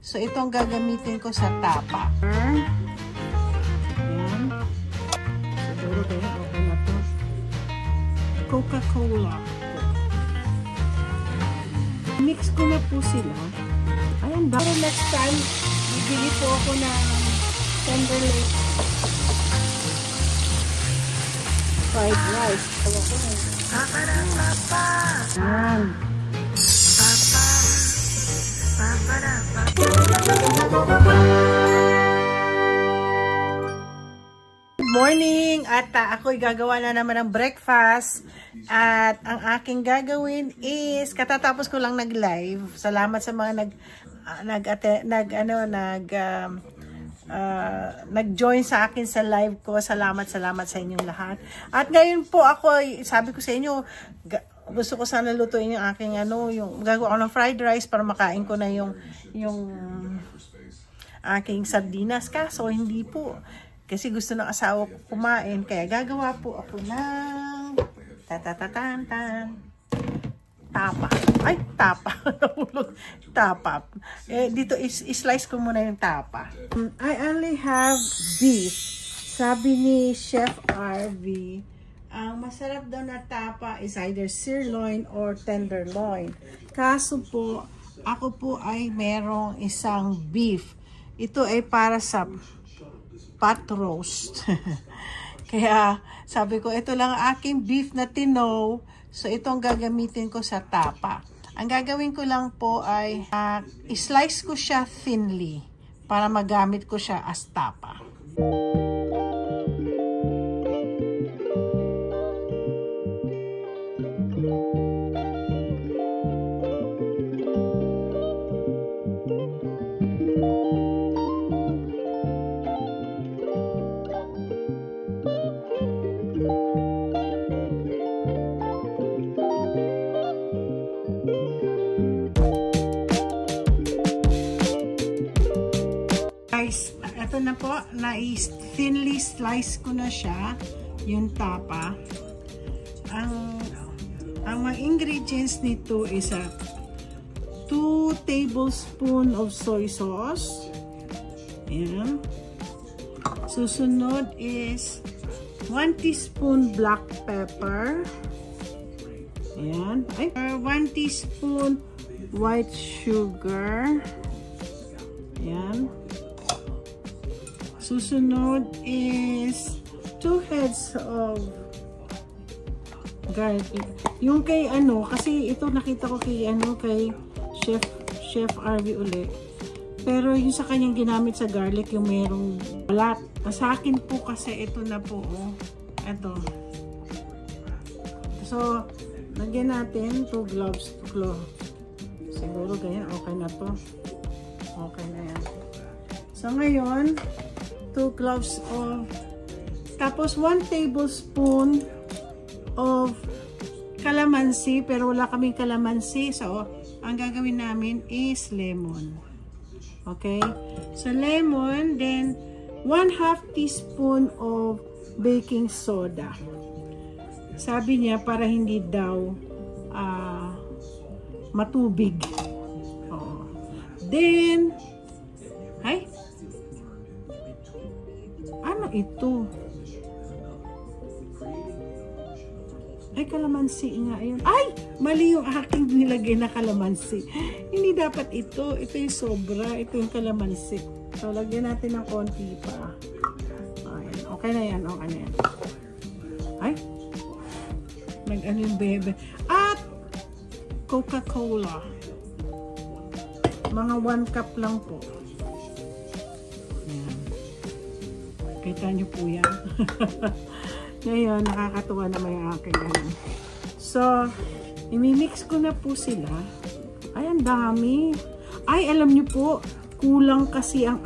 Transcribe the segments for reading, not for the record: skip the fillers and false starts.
So, itong gagamitin ko sa tapa. Ayan. Siguro kayo, okay na to. Coca-Cola. Mix ko na po sila. Ayan, pero next time, bibili po ako ng Tender Lake fried rice. Tawa ko na. Papa! Ayan. Good morning! At ako'y gagawa na naman ng breakfast. At ang aking gagawin is, katatapos ko lang nag-live. Salamat sa mga nag-join sa akin sa live ko. Salamat sa inyong lahat. At ngayon po ako, sabi ko sa inyo, gusto ko sana lutuin yung aking yung gagawa ko ng fried rice para makain ko na yung aking sardinas. Kaso hindi po. Kasi gusto ng asawa ko kumain. Kaya gagawa po ako ng tapa. Ay, tapa. Tapa. Dito is-slice ko muna yung tapa. I only have beef. Sabi ni Chef RV, ang masarap daw na tapa is either sirloin or tenderloin. Kaso po, ako po ay merong isang beef. Ito ay para sa pot roast. Kaya sabi ko, ito lang aking beef na tinow. So, itong gagamitin ko sa tapa. Ang gagawin ko lang po ay slice ko siya thinly para magamit ko siya as tapa. Ito na po, thinly slice ko na siya, yung tapa. Ang mga ingredients nito is 2 tablespoons of soy sauce. Ayan. Susunod is 1 teaspoon black pepper. Ayan. 1 teaspoon white sugar. Ayan. Susunod is 2 heads of garlic. Yung kay kasi ito nakita ko kay kay Chef RV uli. Pero yung sa kanyang ginamit sa garlic, yung merong balat. Sa akin po kasi ito na po, ito. So, lagyan natin 2 gloves. Siguro ganyan, okay na to. Okay na yan. So, ngayon, 2 gloves of, tapos 1 tablespoon of calamansi, pero wala kaming calamansi, so ang gagawin namin is lemon. Okay, so lemon, then 1/2 teaspoon of baking soda. Sabi niya para hindi daw matubig. Then ano ito? Ay, kalamansi nga yun. Ay! Mali yung aking nilagay na kalamansi. Hindi dapat ito. Ito yung sobra. Ito yung kalamansi. So, lagyan natin ng konti pa. Ayan. Okay na yan. Okay na yan. Ay! Nag-ano yung bebe. At Coca-Cola. Mga 1 cup lang po. Kita nyo po yan. Ngayon, nakakatuwa naman yung aking So, imimix ko na po sila. Ay, ang dami. Ay, alam nyo po, kulang kasi ang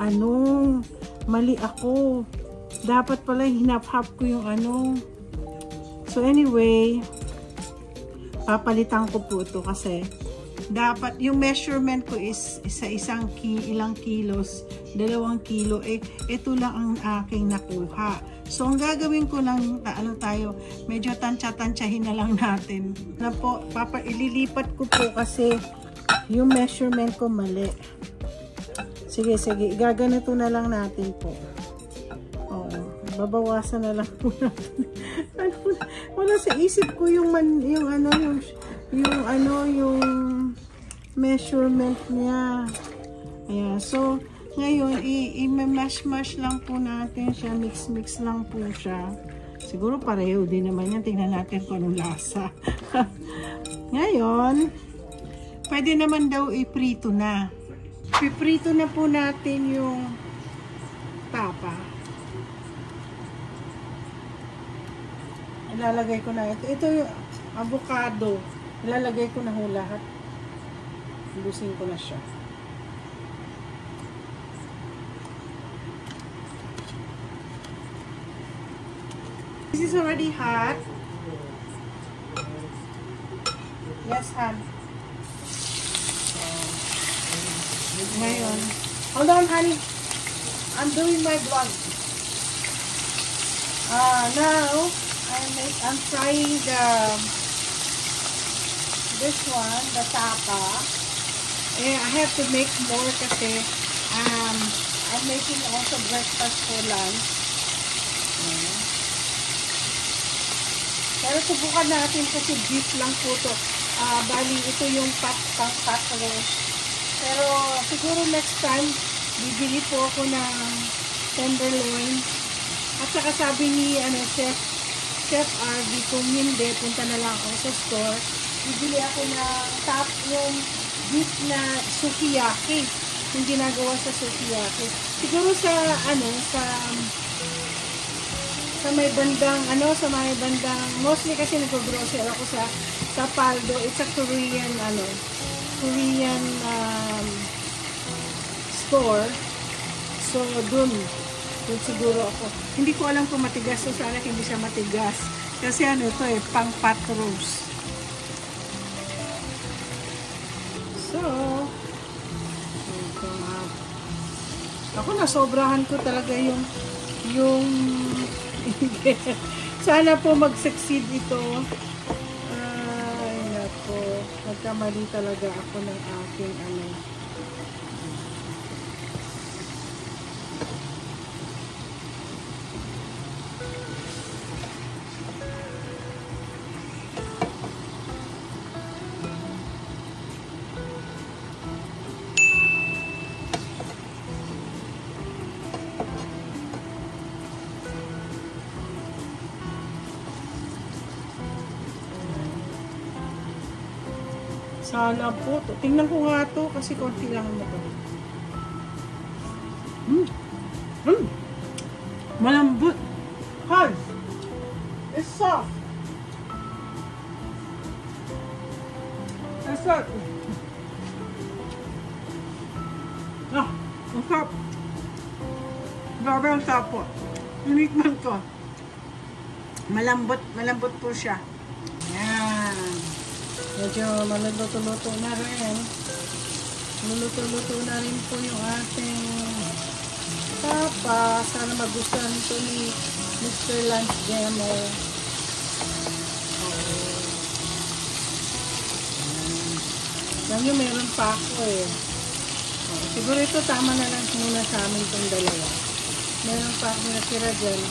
mali ako. Dapat pala hinap-hap ko yung So, anyway, papalitan ko po ito kasi dapat, yung measurement ko is sa ilang kilos, 2 kilo, ito lang ang aking nakuha. So, ang gagawin ko lang, medyo tansya-tansyahin na lang natin. Ililipat ko po kasi yung measurement ko mali. Sige, sige. Gaganito na lang natin po. Oo. Babawasan na lang po natin. Wala sa isip ko yung measurement niya. Ayan. So, ngayon, i-mash-mash lang po natin siya. Mix-mix lang po siya. Siguro pareho din naman yan. Tingnan natin kung anong lasa. Ngayon, pwede naman daw iprito na. Piprito na po natin yung tapa. Ilalagay ko na ito. Ito yung avocado. Ilalagay ko na ho lahat. Lusin ko na siya. This is already hot. Yes, hon. Ngayon. Hold on, honey. I'm doing my vlog. Now, I'm frying this one, the tapa. And I have to make more kasi I'm making also breakfast for lunch. Pero subukan natin kasi beef lang po to. Bali, ito yung pang-pot roast. Pero siguro next time, bibili po ako ng tenderloin. At saka sabi ni Chef RV, kung hindi, punta na lang ako sa store. Bibili ako ng yung beef na sukiyaki. Yung ginagawa sa sukiyaki. Siguro sa may bandang mostly kasi nag-grocery ako sa Paldo. It's a Korean store. So dun siguro ako. Hindi ko alam kung matigas, so sana hindi siya matigas. Kasi ito pang pot roast. So ako nasobrahan ko talaga yung sana po mag-succeed ito. Ay, nako. Nagkamali talaga ako ng aking sana po. Tingnan ko nga to kasi konti lang mo to. Malambot. Hard. It's soft. It's soft. Ang sarap. Grabe ang sarap po. Inikman ko. Malambot po siya. Yan. Medyo maluluto-luto na rin. Luluto-luto na rin po yung ating tapa. Sana magustuhan ito ni Mr. Lunch Demo. Alam nyo, meron pa ako siguro ito tama na lang muna sa amin itong dalawa. Meron pa ako natira dyan.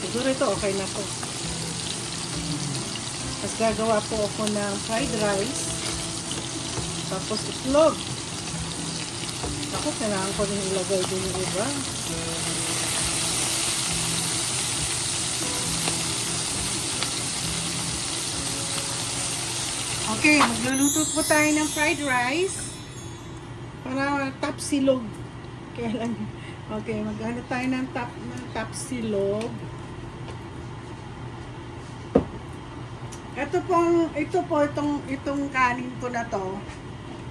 Siguro ito okay na po. Tapos gagawa po ako ng fried rice. Tapos itlog. Ako, kailangan ko rin ilagay din yung iba. Okay, magluluto po tayo ng fried rice. Para tapsilog. Kaya lang. Okay, mag-ano tayo ng tapsilog. Itong kanin ko na to.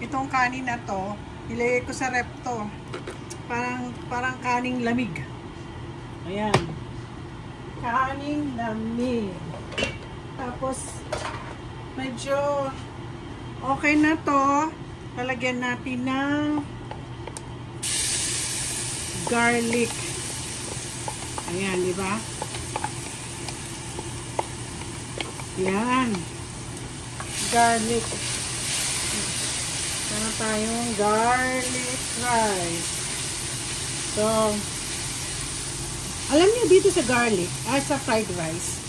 Itong kanin na to, ilagay ko sa rep to. Parang kaning lamig. Ayan. Kaning lamig. Tapos, medyo okay na to. Lalagyan natin ng garlic. Ayan, di ba? Yan. Garlic. Meron tayong garlic rice. So, alam niyo dito sa garlic, sa fried rice,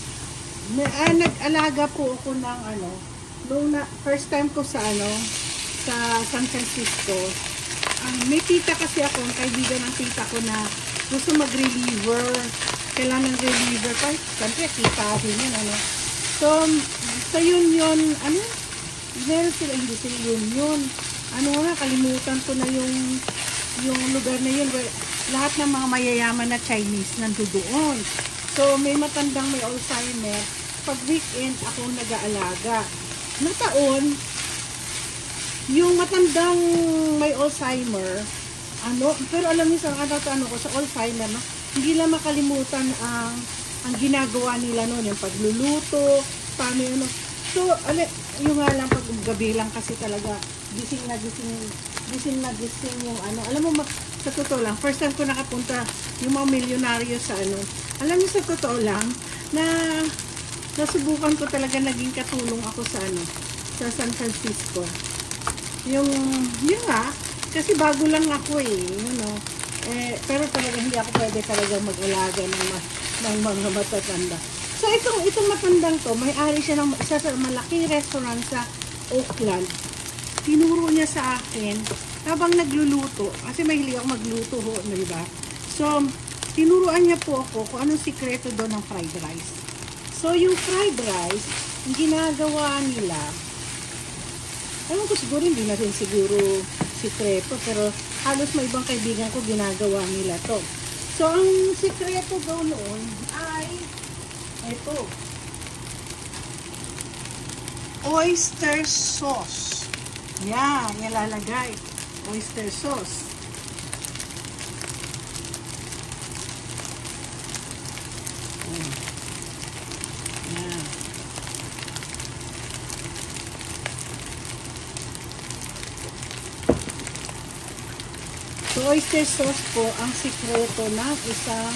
nag-alaga po ako ng first time ko sa San Francisco. May tita kasi ako, kaibigan ng tita ko na gusto mag-reliever. Kailangan ng reliever. Siyempre, kita din yun, So yun, meron sila, hindi sila yun. Kalimutan ko na yung lugar na yun. Where, lahat ng mga mayayaman na Chinese nandoon. So, may matandang may Alzheimer. Pag weekend, ako nag-aalaga. Nataon, yung matandang may Alzheimer, pero alam niyo sa ko sa Alzheimer, hindi lang makalimutan ang ginagawa nila noon, yung pagluluto, paano yun. So, yung nga lang, pag gabi lang kasi talaga, gising na gising yung alam mo, sa totoo lang, first time ko nakapunta yung mga milyonaryo sa alam niyo sa totoo lang, na nasubukan ko talaga, naging katulong ako sa San Francisco. Yun nga, kasi bago lang ako pero talaga hindi ako pwede talaga mag-alaga ng mga matatanda. So itong matandang to, may-ari siya ng isa sa malaking restaurant sa Oakland. Tinuro niya sa akin habang nagluluto, kasi mahilig ako magluto di ba? So tinuruan niya po ako kung anong sikreto doon ng fried rice. So yung fried rice, yung ginagawa nila, ewan ko siguro, hindi na rin siguro sikreto, pero halos may ibang kaibigan ko ginagawa nila to. So, ang sikreto daw noon ay ito. Oyster sauce. Yan, nilalagay. Oyster sauce. Yan. So, oyster sauce po ang sikreto ng isang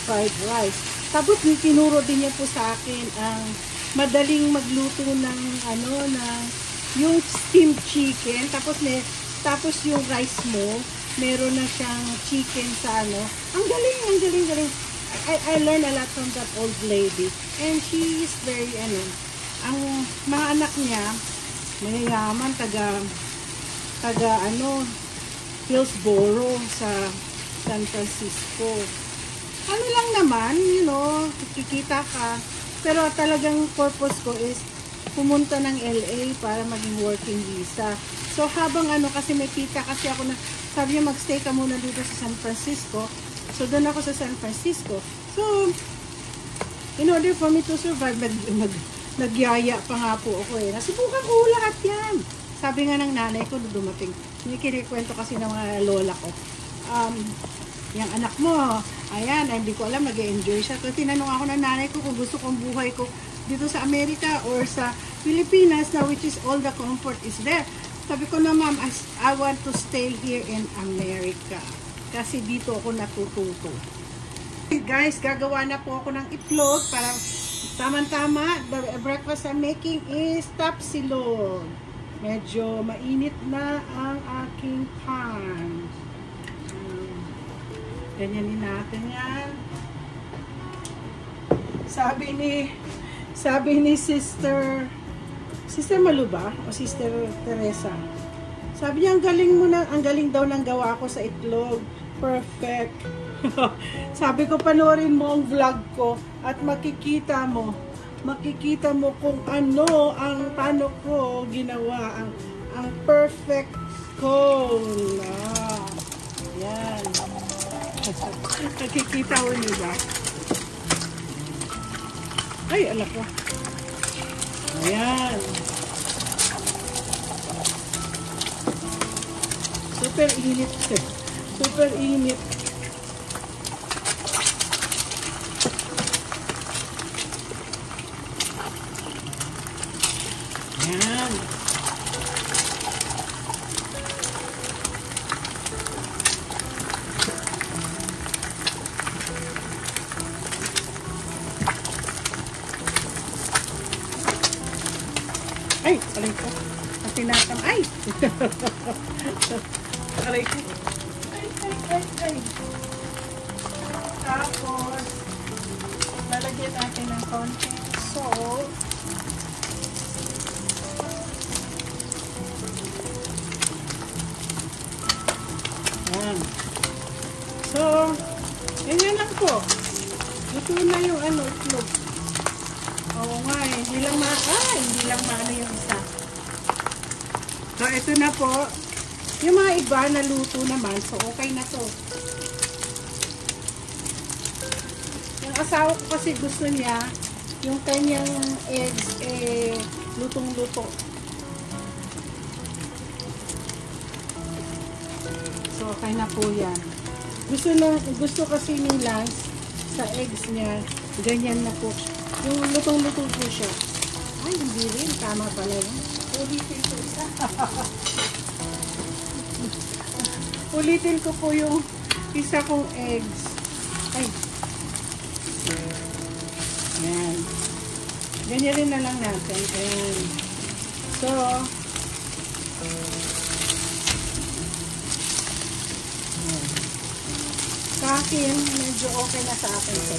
fried rice. Tapos, tinuro din niya po sa akin ang madaling magluto ng yung steamed chicken. Tapos yung rice mo, meron na siyang chicken sa Ang galing. I learned a lot from that old lady. And she is very, ang mga anak niya, mayayaman, taga Hillsboro sa San Francisco. Lang naman, kikita ka. Pero talagang purpose ko is pumunta ng LA para maging working visa. So habang kasi may tita kasi ako na, sabi niya magstay ka muna dito sa San Francisco. So doon ako sa San Francisco. So, in order for me to survive, nagyaya pa nga po ako Nasubukan ko lahat yan. Sabi nga ng nanay ko, dumating, may kinikwento kasi ng mga lola ko, yung anak mo, ayan, hindi ko alam, nag-enjoy siya. So, tinanong ako ng nanay ko kung gusto kong buhay ko dito sa Amerika or sa Pilipinas, na which is all the comfort is there. Sabi ko na, ma'am, I want to stay here in America. Kasi dito ako natututo. Guys, gagawa na po ako ng itlog para tama-tama. The breakfast I'm making is tapsilog. Medyo mainit na ang aking pan. Ganyanin natin yan. Sabi ni Sister Malu ba? O Sister Teresa? Sabi niya, ang galing daw ng gawa ko sa itlog. Perfect. Sabi ko, panoorin mo ang vlog ko at makikita mo kung paano ko ginawa ang perfect cone. Yan. Nakikita mo niyo ba? Ay, alak ko. Ayan. Super init. Super init. Ayan. Ay, aray ko. Ang tinatang. Ay! Aray ko. Ay. Tapos, lalagyan natin ng konting salt. Yan. So, ganyan lang po. Luto na yung itlog. Oo nga eh. Hindi lang maano yung isa. So, ito na po. Yung mga iba na luto naman. So, okay na to. Yung asawa ko kasi gusto niya yung kanyang eggs lutong-luto. So, okay na po yan. Gusto kasi ni Lance sa eggs niya, ganyan na po. Yung lutong-luto po siya. Ay, hindi rin. Tama pala yun. Ulitin ko po yung isa kong eggs. Ay. Yan. Ganyan rin na lang natin. Ayan. So, sa akin, medyo okay na sa akin to.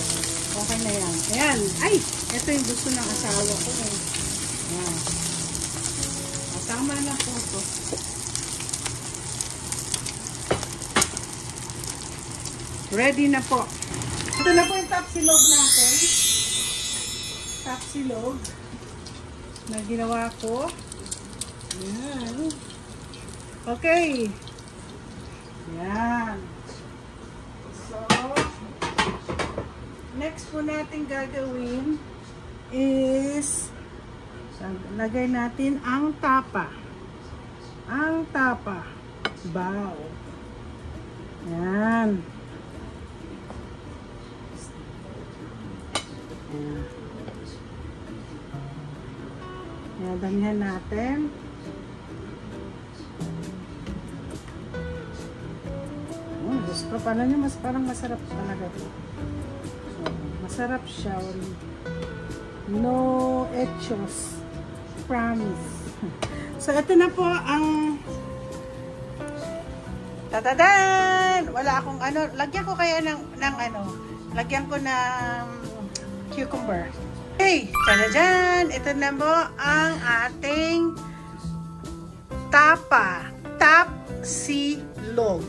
Okay na yan. Ayan. Ay! Ito yung gusto ng asawa ko. Ayan. Tama na po ito. Ready na po. Ito na po yung tapsilog natin. Tapsilog na ginawa ko. Ayan. Okay. Ayan. So, next po natin gagawin is lagay natin ang tapa. Ang tapa. Baw. Yan. Yan. Damihan natin. Gusto pa na niya, parang masarap talaga ito. Masarap siya. No hechos. Promise. So, ito na po ang tatadan! Wala akong lagyan ko kaya ng lagyan ko ng cucumber. Okay, tatadan! Ito na po ang ating tapa. Tapsilog.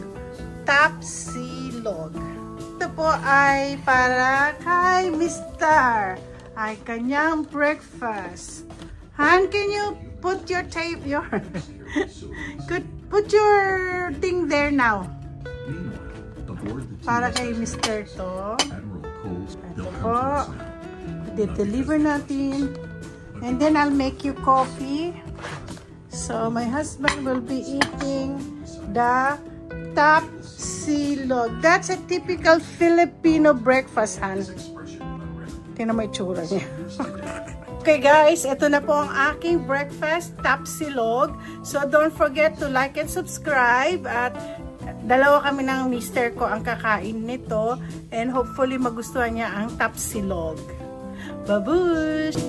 Tapsilog. Ito po ay para kay Mr. Ay kanyang breakfast. Han, can you put your put your thing there now? Para kay Mr. to. Ito po. De-deliver natin. And then I'll make you coffee. So my husband will be eating the tapsilog. That's a typical Filipino breakfast, Han. Tingnan mo itsura niya. Okay guys, ito na po ang aking breakfast, tapsilog. So don't forget to like and subscribe. At dalawa kami ng mister ko ang kakain nito. And hopefully magustuhan niya ang tapsilog. Babush!